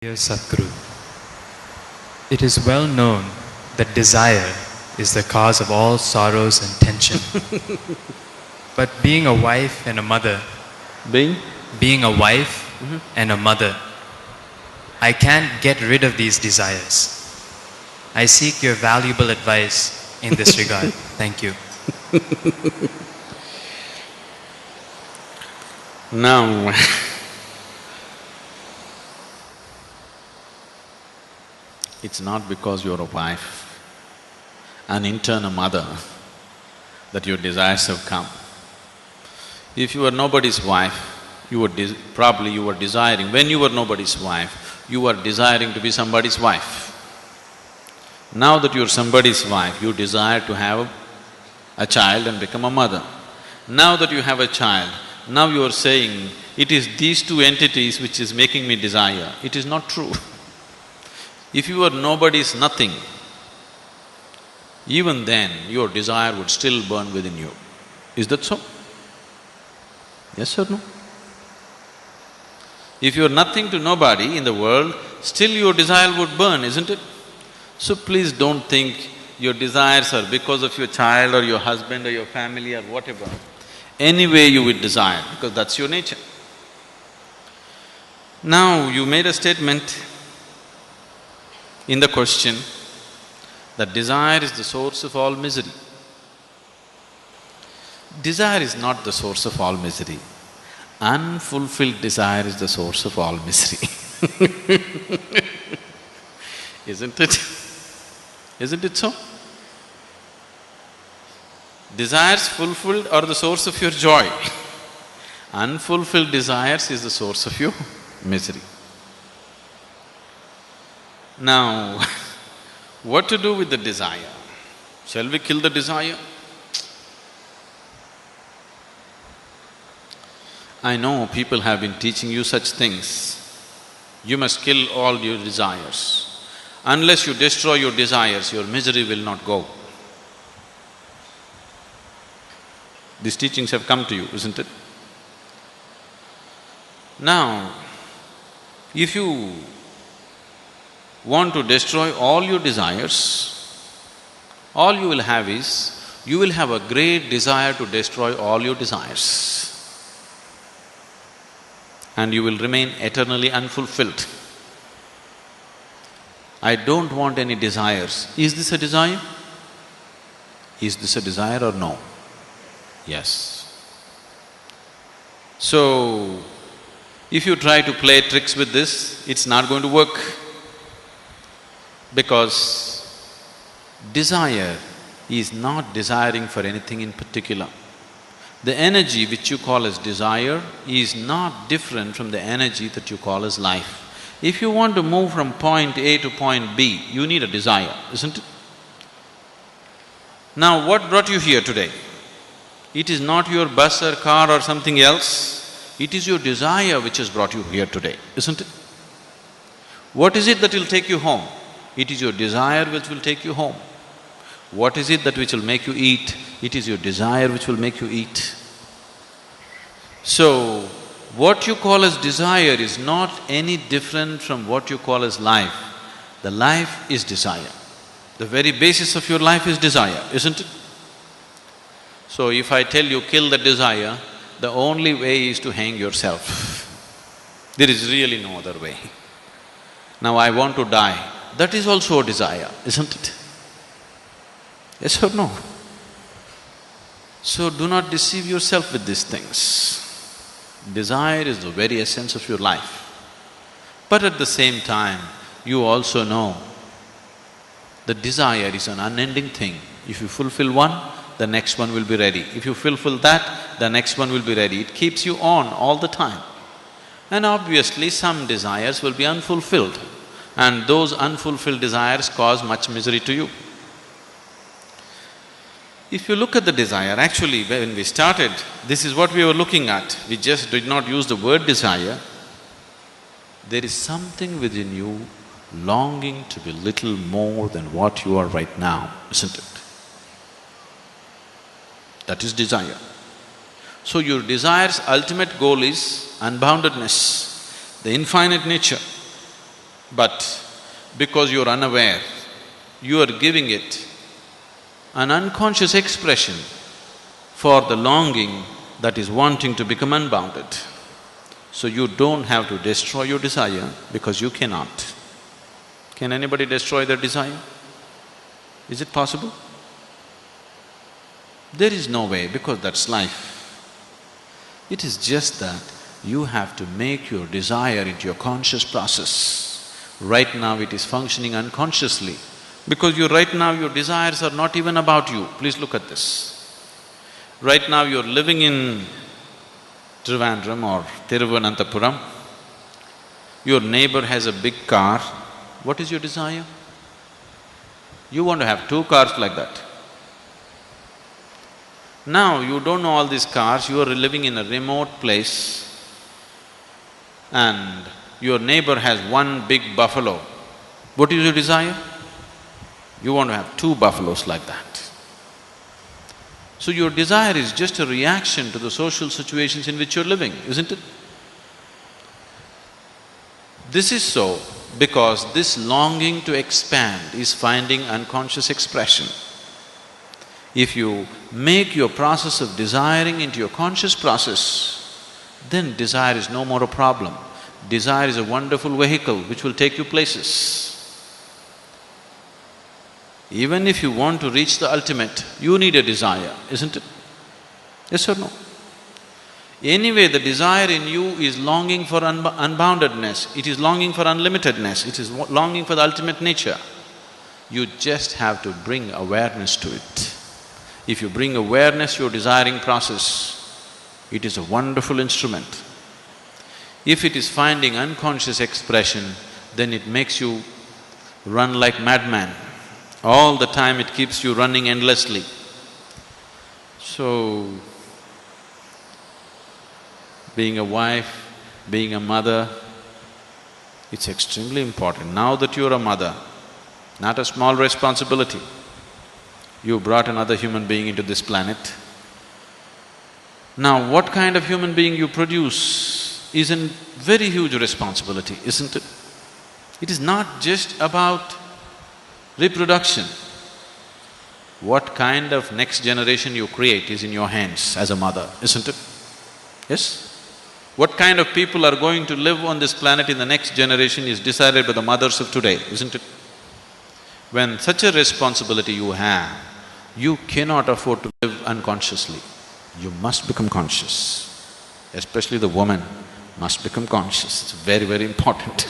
Dear Sadhguru, it is well known that desire is the cause of all sorrows and tension. But being a wife and a mother, being a wife and a mother, I can't get rid of these desires. I seek your valuable advice in this regard. Thank you. Now, it's not because you're a wife, an internal mother, that your desires have come. If you were nobody's wife, probably you were desiring, when you were nobody's wife, you were desiring to be somebody's wife. Now that you're somebody's wife, you desire to have a child and become a mother. Now that you have a child, now you are saying, it is these two entities which is making me desire. It is not true. If you were nobody's nothing, even then your desire would still burn within you. Is that so? Yes or no? If you're nothing to nobody in the world, still your desire would burn, isn't it? So please don't think your desires are because of your child or your husband or your family or whatever. Anyway you would desire, because that's your nature. Now, you made a statement in the question that desire is the source of all misery. Desire is not the source of all misery. Unfulfilled desire is the source of all misery. Isn't it? Isn't it so? Desires fulfilled are the source of your joy. Unfulfilled desires is the source of your misery. Now, what to do with the desire? Shall we kill the desire? I know people have been teaching you such things. You must kill all your desires. Unless you destroy your desires, your misery will not go. These teachings have come to you, isn't it? Now, if you want to destroy all your desires, all you will have is, you will have a great desire to destroy all your desires. And you will remain eternally unfulfilled. I don't want any desires. Is this a desire? Is this a desire or no? Yes. So, if you try to play tricks with this, it's not going to work. Because desire is not desiring for anything in particular. The energy which you call as desire is not different from the energy that you call as life. If you want to move from point A to point B, you need a desire, isn't it? Now, what brought you here today? It is not your bus or car or something else, it is your desire which has brought you here today, isn't it? What is it that will take you home? It is your desire which will take you home. What is it that which will make you eat? It is your desire which will make you eat. So, what you call as desire is not any different from what you call as life. The life is desire. The very basis of your life is desire, isn't it? So if I tell you kill the desire, the only way is to hang yourself. There is really no other way. Now I want to die, that is also a desire, isn't it? Yes or no? So do not deceive yourself with these things. Desire is the very essence of your life. But at the same time, you also know that desire is an unending thing. If you fulfill one, the next one will be ready. If you fulfill that, the next one will be ready. It keeps you on all the time. And obviously, some desires will be unfulfilled, and those unfulfilled desires cause much misery to you. If you look at the desire, actually when we started, this is what we were looking at. We just did not use the word desire. There is something within you longing to be little more than what you are right now, isn't it? That is desire. So your desire's ultimate goal is unboundedness, the infinite nature. But because you're unaware, you are giving it an unconscious expression for the longing that is wanting to become unbounded. So you don't have to destroy your desire because you cannot. Can anybody destroy their desire? Is it possible? There is no way, because that's life. It is just that you have to make your desire into your conscious process. Right now it is functioning unconsciously, because right now your desires are not even about you. Please look at this. Right now you're living in Trivandrum or Thiruvananthapuram. Your neighbor has a big car. What is your desire? You want to have 2 cars like that. Now you don't know all these cars, you are living in a remote place and your neighbor has 1 big buffalo. What is your desire? You want to have 2 buffaloes like that. So your desire is just a reaction to the social situations in which you're living, isn't it? This is so because this longing to expand is finding unconscious expression. If you make your process of desiring into your conscious process, then desire is no more a problem. Desire is a wonderful vehicle which will take you places. Even if you want to reach the ultimate, you need a desire, isn't it? Yes or no? Anyway, the desire in you is longing for unboundedness, it is longing for unlimitedness, it is longing for the ultimate nature. You just have to bring awareness to it. If you bring awareness to your desiring process, it is a wonderful instrument. If it is finding unconscious expression, then it makes you run like madman. All the time it keeps you running endlessly. So, being a wife, being a mother, it's extremely important. Now that you're a mother, not a small responsibility. You brought another human being into this planet. Now, what kind of human being you produce is a very huge responsibility, isn't it? It is not just about reproduction. What kind of next generation you create is in your hands as a mother, isn't it? Yes? What kind of people are going to live on this planet in the next generation is decided by the mothers of today, isn't it? When such a responsibility you have, you cannot afford to live unconsciously. You must become conscious. Especially the woman must become conscious. It's very, very important.